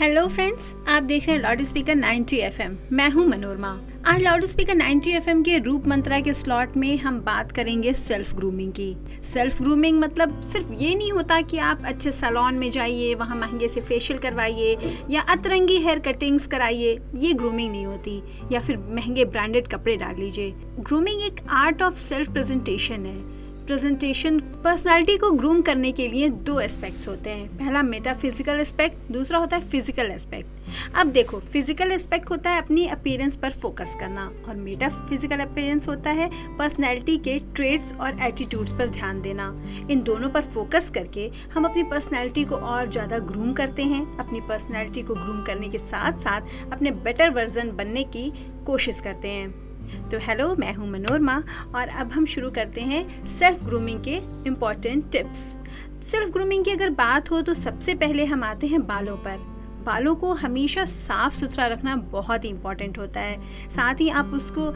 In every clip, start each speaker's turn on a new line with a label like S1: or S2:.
S1: Hello friends, आप देख रहे हैं लाउड स्पीकर 90 FM। मैं हूं मनोरमा। आज लाउड स्पीकर 90 FM के रूप मंत्रा के स्लॉट में हम बात करेंगे सेल्फ ग्रूमिंग की। सेल्फ ग्रूमिंग मतलब सिर्फ ये नहीं होता कि आप अच्छे सैलून में जाइए, वहाँ महंगे से फेशियल करवाइए या अतरंगी हेयर कटिंग्स कराइए, ये ग्रूमिंग नहीं होती। या फिर महंगे ब्रांडेड कपड़े डाल लीजिए। ग्रूमिंग एक आर्ट ऑफ सेल्फ प्रेजेंटेशन है। प्रेजेंटेशन पर्सनालिटी को ग्रूम करने के लिए दो एस्पेक्ट्स होते हैं। पहला मेटाफिजिकल एस्पेक्ट, दूसरा होता है फिजिकल एस्पेक्ट। अब देखो, फिजिकल एस्पेक्ट होता है अपनी अपीयरेंस पर फोकस करना और मेटाफिजिकल अपीयरेंस होता है पर्सनालिटी के ट्रेट्स और एटीट्यूड्स पर ध्यान देना। इन दोनों पर फोकस करके हम अपनी पर्सनालिटी को और ज़्यादा ग्रूम करते हैं। अपनी पर्सनालिटी को ग्रूम करने के साथ साथ अपने बेटर वर्जन बनने की कोशिश करते हैं। तो हेलो, मैं हूं मनोरमा और अब हम शुरू करते हैं सेल्फ ग्रूमिंग के इम्पॉर्टेंट टिप्स। सेल्फ ग्रूमिंग की अगर बात हो तो सबसे पहले हम आते हैं बालों पर। बालों को हमेशा साफ़ सुथरा रखना बहुत ही इम्पॉर्टेंट होता है। साथ ही आप उसको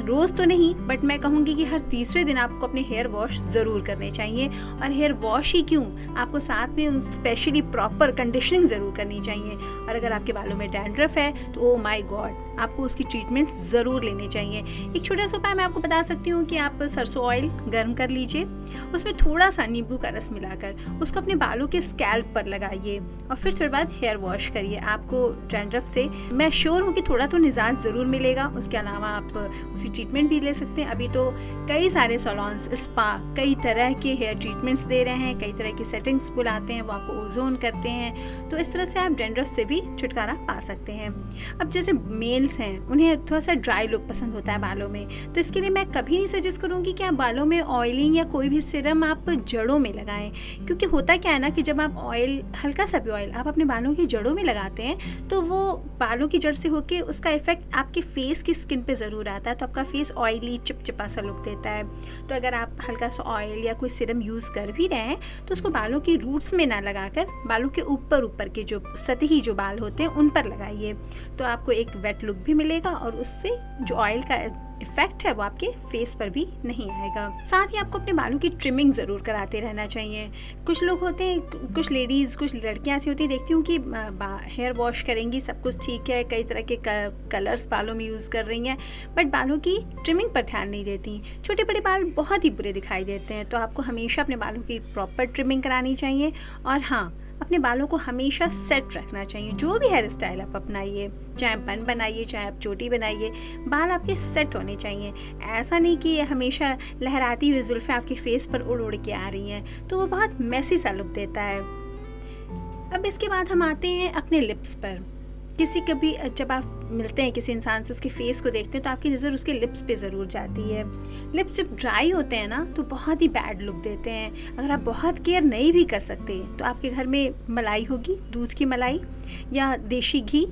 S1: रोज़ तो नहीं, बट मैं कहूँगी कि हर तीसरे दिन आपको अपने हेयर वॉश ज़रूर करने चाहिए। और हेयर वॉश ही क्यों, आपको साथ में स्पेशली प्रॉपर कंडीशनिंग ज़रूर करनी चाहिए। और अगर आपके बालों में डैंड्रफ है तो ओ माय गॉड, आपको उसकी ट्रीटमेंट ज़रूर लेनी चाहिए। एक छोटा सा उपाय मैं आपको बता सकती हूँ कि आप सरसों ऑयल गर्म कर लीजिए, उसमें थोड़ा सा नींबू का रस मिलाकर उसको अपने बालों के स्कैल्प पर लगाइए और फिर थोड़ी बाद हेयर वॉश करिए। आपको डैंड्रफ से मैं श्योर हूँ कि थोड़ा तो निजात ज़रूर मिलेगा। उसके अलावा आप उसी ट्रीटमेंट भी ले सकते हैं। अभी तो कई सारे सैलून्स, स्पा कई तरह के हेयर ट्रीटमेंट्स दे रहे हैं, कई तरह की सेटिंग्स बुलाते हैं, वो आपको ओजोन करते हैं। तो इस तरह से आप डैंड्रफ से भी छुटकारा पा सकते हैं। अब जैसे मेल्स हैं, उन्हें थोड़ा सा ड्राई लुक पसंद होता है बालों में, तो इसके लिए मैं कभी नहीं सजेस्ट करूँगी कि आप बालों में ऑयलिंग या कोई भी सिरम आप जड़ों में लगाएं। क्योंकि होता क्या है ना कि जब आप ऑयल, हल्का सा भी ऑयल आप अपने बालों की जड़ों में लगाते हैं तो वो बालों की जड़ से होके उसका इफेक्ट आपके फेस की स्किन पे ज़रूर आता है, तो आपका फेस ऑयली चिपचिपा सा लुक देता है। तो अगर आप हल्का सा ऑयल या कोई सिरम यूज़ कर भी रहे हैं तो उसको बालों की रूट्स में ना लगाकर बालों के ऊपर ऊपर के जो सतही जो बाल होते हैं उन पर लगाइए। तो आपको एक वेट लुक भी मिलेगा और उससे जो ऑयल का इफेक्ट है वो आपके फेस पर भी नहीं आएगा। साथ ही आपको अपने बालों की ट्रिमिंग ज़रूर कराते रहना चाहिए। कुछ लोग होते हैं, कुछ लेडीज़, कुछ लड़कियां ऐसी होती हैं, देखती हूँ कि हेयर वॉश करेंगी, सब कुछ ठीक है, कई तरह के कलर्स बालों में यूज़ कर रही हैं, बट बालों की ट्रिमिंग पर ध्यान नहीं देती। छोटे बड़े बाल बहुत ही बुरे दिखाई देते हैं। तो आपको हमेशा अपने बालों की प्रॉपर ट्रिमिंग करानी चाहिए। और हाँ, अपने बालों को हमेशा सेट रखना चाहिए। जो भी हेयर स्टाइल आप अपनाइए, चाहे बन बनाइए, चाहे आप चोटी बनाइए, बाल आपके सेट होने चाहिए। ऐसा नहीं कि हमेशा लहराती हुई जुल्फ़ें आपके फेस पर उड़ उड़ के आ रही हैं, तो वो बहुत मैसी सा लुक देता है। अब इसके बाद हम आते हैं अपने लिप्स पर। कभी जब आप मिलते हैं किसी इंसान से, उसके फेस को देखते हैं तो आपकी नज़र उसके लिप्स पे ज़रूर जाती है। लिप्स जब ड्राई होते हैं ना तो बहुत ही बैड लुक देते हैं। अगर आप बहुत केयर नहीं भी कर सकते तो आपके घर में मलाई होगी, दूध की मलाई या देशी घी,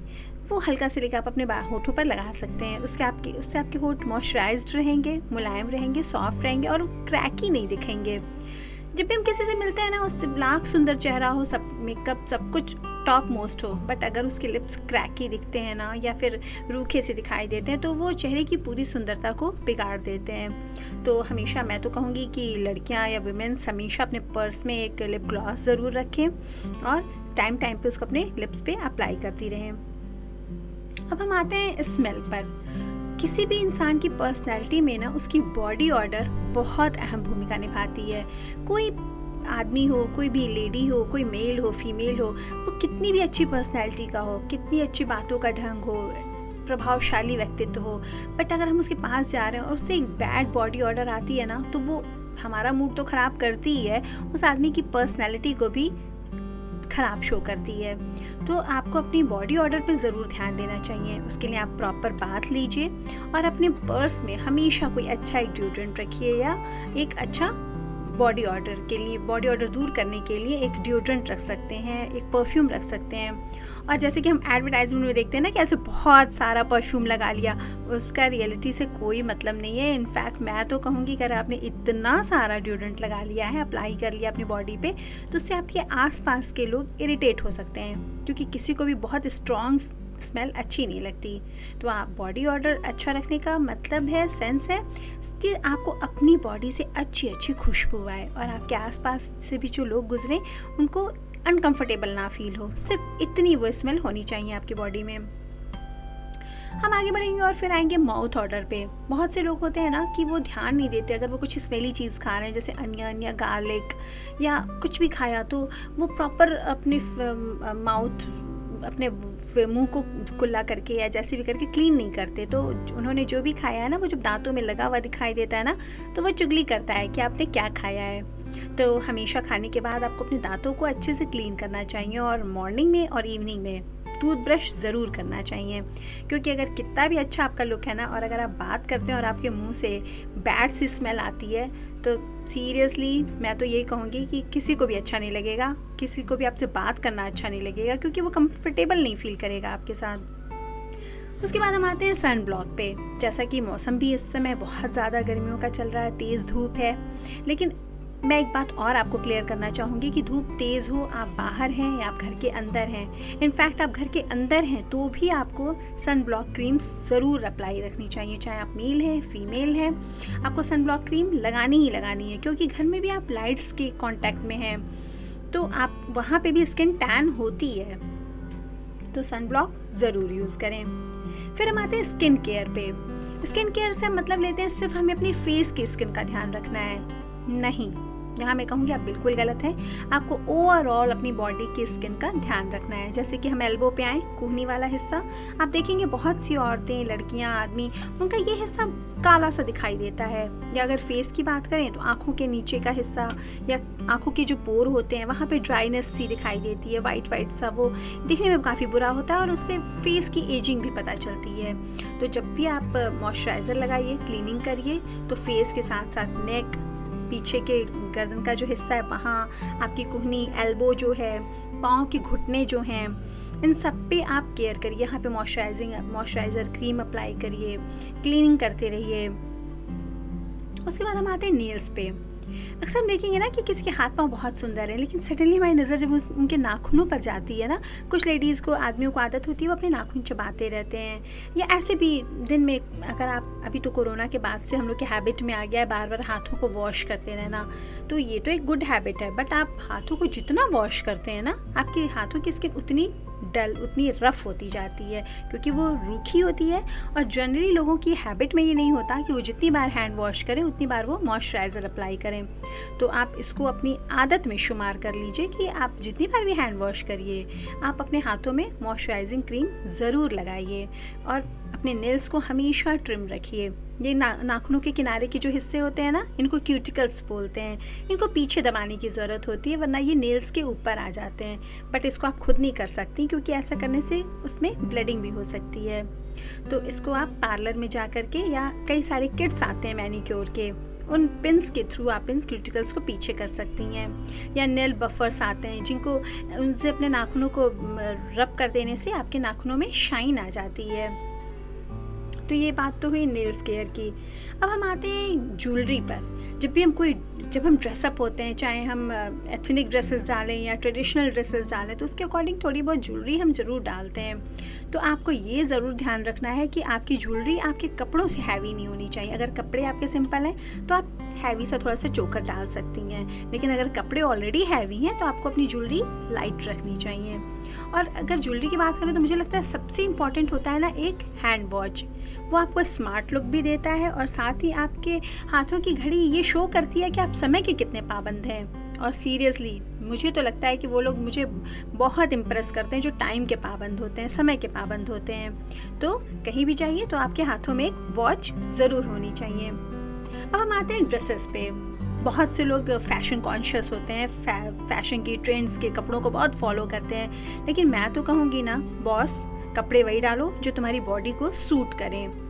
S1: वो हल्का से लेकर आप अपने होठों पर लगा सकते हैं। उससे आपके होठ मॉइस्चराइज्ड रहेंगे, मुलायम रहेंगे, सॉफ्ट रहेंगे और क्रैकी नहीं दिखेंगे। जब भी हम किसी से मिलते हैं ना, उससे लाख सुंदर चेहरा हो, सब मेकअप सब कुछ टॉप मोस्ट हो, बट अगर उसके लिप्स क्रैकी दिखते हैं ना या फिर रूखे से दिखाई देते हैं तो वो चेहरे की पूरी सुंदरता को बिगाड़ देते हैं। तो हमेशा मैं तो कहूँगी कि लड़कियाँ या वुमेन्स हमेशा अपने पर्स में एक लिप ग्लॉस ज़रूर रखें और टाइम टाइम पे उसको अपने लिप्स पे अप्लाई करती रहें। अब हम आते हैं स्मेल पर। किसी भी इंसान की पर्सनैलिटी में ना उसकी बॉडी ऑर्डर बहुत अहम भूमिका निभाती है। कोई आदमी हो, कोई भी लेडी हो, कोई मेल हो, फीमेल हो, वो कितनी भी अच्छी पर्सनैलिटी का हो, कितनी अच्छी बातों का ढंग हो, प्रभावशाली व्यक्तित्व हो, बट अगर हम उसके पास जा रहे हैं और उससे एक बैड बॉडी ऑर्डर आती है ना, तो वो हमारा मूड तो ख़राब करती ही है, उस आदमी की पर्सनैलिटी को भी ख़राब शो करती है। तो आपको अपनी बॉडी ऑर्डर पे ज़रूर ध्यान देना चाहिए। उसके लिए आप प्रॉपर बाथ लीजिए और अपने पर्स में हमेशा कोई अच्छा एक डिओड्रेंट रखिए या एक अच्छा बॉडी ऑर्डर दूर करने के लिए एक डिओड्रेंट रख सकते हैं, एक परफ्यूम रख सकते हैं। और जैसे कि हम एडवर्टाइजमेंट में देखते हैं ना कि ऐसे बहुत सारा परफ्यूम लगा लिया, उसका रियलिटी से कोई मतलब नहीं है। इनफैक्ट मैं तो कहूँगी अगर आपने इतना सारा डिओड्रेंट लगा लिया है, अप्लाई कर लिया अपनी बॉडी पे, तो उससे आपके आसपास के लोग इरिटेट हो सकते हैं, क्योंकि किसी को भी बहुत स्ट्रॉन्ग स्मेल अच्छी नहीं लगती। तो आप बॉडी ऑर्डर अच्छा रखने का मतलब है, सेंस है कि आपको अपनी बॉडी से अच्छी अच्छी खुशबू आए और आपके आसपास से भी जो लोग गुजरें उनको अनकंफर्टेबल ना फील हो, सिर्फ इतनी वो स्मेल होनी चाहिए आपकी बॉडी में। हम आगे बढ़ेंगे और फिर आएंगे माउथ ऑर्डर पे। बहुत से लोग होते हैं ना कि वो ध्यान नहीं देते, अगर वो कुछ स्मेली चीज़ खा रहे हैं जैसे अनियन या गार्लिक या कुछ भी खाया, तो वो प्रॉपर अपने माउथ, अपने मुंह को कुल्ला करके या जैसे भी करके क्लीन नहीं करते। तो उन्होंने जो भी खाया है ना, वो जब दांतों में लगा हुआ दिखाई देता है ना, तो वो चुगली करता है कि आपने क्या खाया है। तो हमेशा खाने के बाद आपको अपने दांतों को अच्छे से क्लीन करना चाहिए और मॉर्निंग में और इवनिंग में टूथब्रश ज़रूर करना चाहिए, क्योंकि अगर कितना भी अच्छा आपका लुक है ना, और अगर आप बात करते हैं और आपके मुंह से बैड सी स्मेल आती है, तो सीरियसली मैं तो यही कहूँगी कि किसी को भी अच्छा नहीं लगेगा, किसी को भी आपसे बात करना अच्छा नहीं लगेगा, क्योंकि वो कंफर्टेबल नहीं फील करेगा आपके साथ। उसके बाद हम आते हैं सन ब्लॉक पे। जैसा कि मौसम भी इस समय बहुत ज़्यादा गर्मियों का चल रहा है, तेज़ धूप है, लेकिन मैं एक बात और आपको क्लियर करना चाहूँगी कि धूप तेज़ हो, आप बाहर हैं या आप घर के अंदर हैं, इनफैक्ट आप घर के अंदर हैं तो भी आपको सन ब्लॉक क्रीम ज़रूर अप्लाई रखनी चाहिए। चाहे आप मेल हैं फीमेल हैं, आपको सन ब्लॉक क्रीम लगानी ही लगानी है, क्योंकि घर में भी आप लाइट्स के कांटेक्ट में हैं, तो आप वहाँ पे भी स्किन टैन होती है, तो सन ब्लॉक ज़रूर यूज़ करें। फिर हम आते हैं स्किन केयर पे। स्किन केयर से हम मतलब लेते हैं सिर्फ हमें अपनी फेस की स्किन का ध्यान रखना है, नहीं, यहाँ मैं कहूँगी आप बिल्कुल गलत हैं। आपको ओवरऑल अपनी बॉडी की स्किन का ध्यान रखना है। जैसे कि हम एल्बो पे आए, कोहनी वाला हिस्सा, आप देखेंगे बहुत सी औरतें, लड़कियाँ, आदमी, उनका ये हिस्सा काला सा दिखाई देता है। या अगर फेस की बात करें तो आँखों के नीचे का हिस्सा या आँखों के जो पोर होते हैं वहाँ पे ड्राइनेस सी दिखाई देती है, वाइट वाइट सा, वो दिखने में काफ़ी बुरा होता है और उससे फेस की एजिंग भी पता चलती है। तो जब भी आप मॉइस्चराइज़र लगाइए, क्लीनिंग करिए, तो फेस के साथ साथ नेक, पीछे के गर्दन का जो हिस्सा है वहाँ, आपकी कुहनी, एल्बो जो है, पाँव के घुटने जो हैं, इन सब पे आप केयर करिए। यहाँ पे मॉइस्चराइज़र क्रीम अप्लाई करिए, क्लीनिंग करते रहिए। उसके बाद हम आते हैं नेल्स पे। अक्सर हम देखेंगे ना कि किसी के हाथ पाँव बहुत सुंदर है, लेकिन सडनली हमारी नज़र जब उनके नाखूनों पर जाती है ना, कुछ लेडीज़ को, आदमियों को आदत होती है वो अपने नाखून चबाते रहते हैं, या ऐसे भी दिन में, अगर आप, अभी तो कोरोना के बाद से हम लोग के हैबिट में आ गया है बार बार हाथों को वॉश करते रहना, तो ये तो एक गुड हैबिट है, बट आप हाथों को जितना वॉश करते हैं ना, आपके हाथों की स्किन उतनी डल, उतनी रफ़ होती जाती है, क्योंकि वो रूखी होती है। और जनरली लोगों की हैबिट में ये नहीं होता कि वो जितनी बार हैंड वॉश करें उतनी बार वो मॉइस्चराइज़र अप्लाई करें। तो आप इसको अपनी आदत में शुमार कर लीजिए कि आप जितनी बार भी हैंड वॉश करिए, आप अपने हाथों में मॉइस्चराइजिंग क्रीम ज़रूर लगाइए और अपने नेल्स को हमेशा ट्रिम रखिए। ये नाखूनों के किनारे के जो हिस्से होते हैं ना, इनको क्यूटिकल्स बोलते हैं, इनको पीछे दबाने की ज़रूरत होती है, वरना ये नेल्स के ऊपर आ जाते हैं। बट इसको आप खुद नहीं कर सकती, क्योंकि ऐसा करने से उसमें ब्लीडिंग भी हो सकती है। तो इसको आप पार्लर में जा कर के, या कई सारे किट्स आते हैं मैनिक्योर के, उन पिन्स के थ्रू आप इन क्यूटिकल्स को पीछे कर सकती हैं। या नेल बफर्स आते हैं, जिनको, उनसे अपने नाखूनों को रब कर देने से आपके नाखूनों में शाइन आ जाती है। तो ये बात तो हुई नेल्स केयर की। अब हम आते हैं ज्वेलरी पर। जब हम ड्रेसअप होते हैं, चाहे हम एथनिक ड्रेसेस डालें या ट्रेडिशनल ड्रेसेस डालें, तो उसके अकॉर्डिंग थोड़ी बहुत ज्वेलरी हम ज़रूर डालते हैं। तो आपको ये ज़रूर ध्यान रखना है कि आपकी ज्वेलरी आपके कपड़ों से हैवी नहीं होनी चाहिए। अगर कपड़े आपके सिंपल हैं तो आप हैवी सा थोड़ा सा चोकर डाल सकती हैं, लेकिन अगर कपड़े ऑलरेडी हैवी हैं तो आपको अपनी ज्वेलरी लाइट रखनी चाहिए। और अगर ज्वेलरी की बात करें तो मुझे लगता है सबसे इम्पॉर्टेंट होता है ना एक हैंड वॉच। वो आपको स्मार्ट लुक भी देता है और साथ ही आपके हाथों की घड़ी ये शो करती है कि आप समय के कितने पाबंद हैं। और सीरियसली मुझे तो लगता है कि वो लोग मुझे बहुत इम्प्रेस करते हैं जो टाइम के पाबंद होते हैं, समय के पाबंद होते हैं। तो कहीं भी जाइए तो आपके हाथों में एक वॉच ज़रूर होनी चाहिए। अब हम आते हैं ड्रेसेस पे। बहुत से लोग फैशन कॉन्शियस होते हैं, फैशन की ट्रेंड्स के कपड़ों को बहुत फॉलो करते हैं, लेकिन मैं तो कहूँगी ना बॉस, कपड़े वही डालो जो तुम्हारी बॉडी को सूट करें।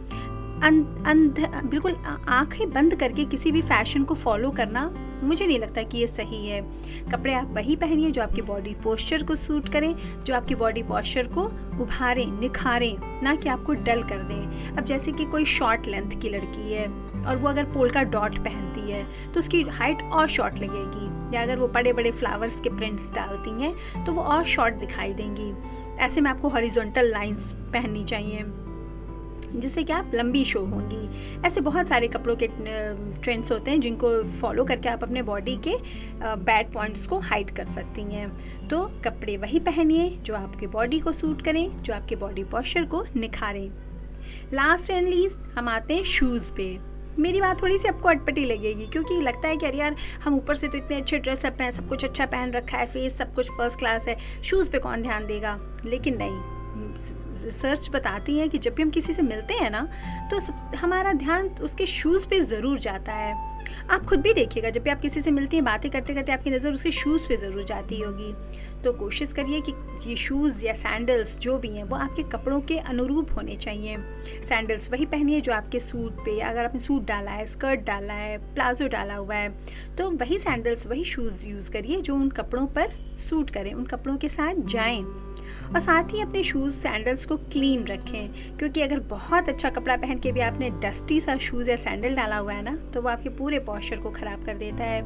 S1: बिल्कुल आंखें बंद करके किसी भी फैशन को फॉलो करना मुझे नहीं लगता कि ये सही है। कपड़े आप वही पहनिए जो आपकी बॉडी पोस्चर को सूट करें, जो आपकी बॉडी पोस्चर को उभारें, निखारें, ना कि आपको डल कर दें। अब जैसे कि कोई शॉर्ट लेंथ की लड़की है और वो अगर पोल्का डॉट पहनती है तो उसकी हाइट और शॉर्ट लगेगी, या अगर वो बड़े बड़े फ्लावर्स के प्रिंट्स डालती हैं तो वो और शॉर्ट दिखाई देंगी। ऐसे में आपको हॉरिजॉन्टल लाइंस पहननी चाहिए। जिससे कि आप लंबी शो होंगी। ऐसे बहुत सारे कपड़ों के ट्रेंड्स होते हैं जिनको फॉलो करके आप अपने बॉडी के बैड पॉइंट्स को हाइड कर सकती हैं। तो कपड़े वही पहनिए जो आपके बॉडी को सूट करें, जो आपके बॉडी पोस्चर को निखारें। लास्ट एंड लीस्ट हम आते हैं शूज़ पे। मेरी बात थोड़ी सी आपको अटपटी लगेगी क्योंकि लगता है कि अरे यार हम ऊपर से तो इतने अच्छे ड्रेसअप हैं, सब कुछ अच्छा पहन रखा है, फेस सब कुछ फर्स्ट क्लास है, शूज़ पे कौन ध्यान देगा। लेकिन नहीं, रिसर्च बताती है कि जब भी हम किसी से मिलते हैं ना तो हमारा ध्यान उसके शूज़ पे ज़रूर जाता है। आप खुद भी देखिएगा, जब भी आप किसी से मिलती हैं, बातें करते करते आपकी नज़र उसके शूज़ पे ज़रूर जाती होगी। तो कोशिश करिए कि ये शूज़ या सैंडल्स जो भी हैं वो आपके कपड़ों के अनुरूप होने चाहिए। सैंडल्स वही पहनिए जो आपके सूट पे, अगर आपने सूट डाला है, स्कर्ट डाला है, प्लाजो डाला हुआ है, तो वही सैंडल्स वही शूज़ यूज़ करिए जो उन कपड़ों पर सूट करें, उन कपड़ों के साथ जाएं। और साथ ही अपने शूज़ सैंडल्स को क्लीन रखें, क्योंकि अगर बहुत अच्छा कपड़ा पहन के भी आपने डस्टी सा शूज़ या सैंडल डाला हुआ है ना तो वो आपके पूरे पॉस्चर को ख़राब कर देता है।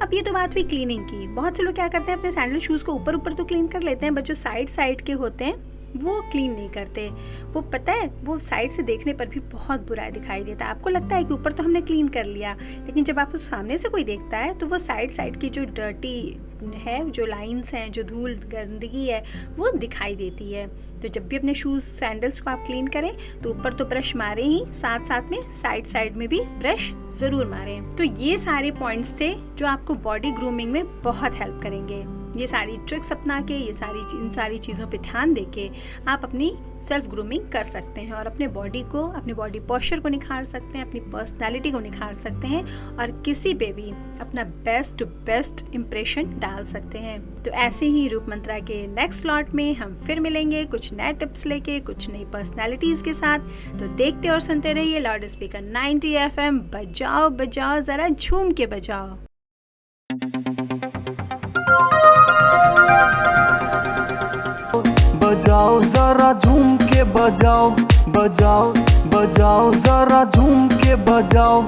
S1: अब ये तो बात हुई क्लीनिंग की। बहुत से लोग क्या करते हैं, अपने सैंडल शूज़ को ऊपर ऊपर तो क्लीन कर लेते हैं, बट जो साइड साइड के होते हैं वो क्लीन नहीं करते। वो पता है, वो साइड से देखने पर भी बहुत बुरा दिखाई देता है। आपको लगता है कि ऊपर तो हमने क्लीन कर लिया, लेकिन जब आपको सामने से कोई देखता है तो वो साइड साइड की जो डर्टी है, जो लाइंस हैं, जो धूल गंदगी है, वो दिखाई देती है। तो जब भी अपने शूज़ सैंडल्स को आप क्लीन करें तो ऊपर तो ब्रश मारें ही, साथ साथ में साइड साइड में भी ब्रश ज़रूर मारें। तो ये सारे पॉइंट्स थे जो आपको बॉडी ग्रूमिंग में बहुत हेल्प करेंगे। ये सारी ट्रिक्स अपना के, इन सारी चीज़ों पे ध्यान देके आप अपनी सेल्फ ग्रूमिंग कर सकते हैं और अपने बॉडी को, अपने बॉडी पोस्चर को निखार सकते हैं, अपनी पर्सनालिटी को निखार सकते हैं और किसी पे भी अपना बेस्ट टू बेस्ट इम्प्रेशन डाल सकते हैं। तो ऐसे ही रूप मंत्रा के नेक्स्ट स्लॉट में हम फिर मिलेंगे कुछ नए टिप्स लेके, कुछ नई पर्सनालिटीज़ के साथ। तो देखते और सुनते रहिए लाउड स्पीकर 90 FM। बजाओ बजाओ ज़रा झूम के बजाओ।
S2: बजाओ जरा झूम के बजाओ, बजाओ बजाओ जरा झूम के बजाओ।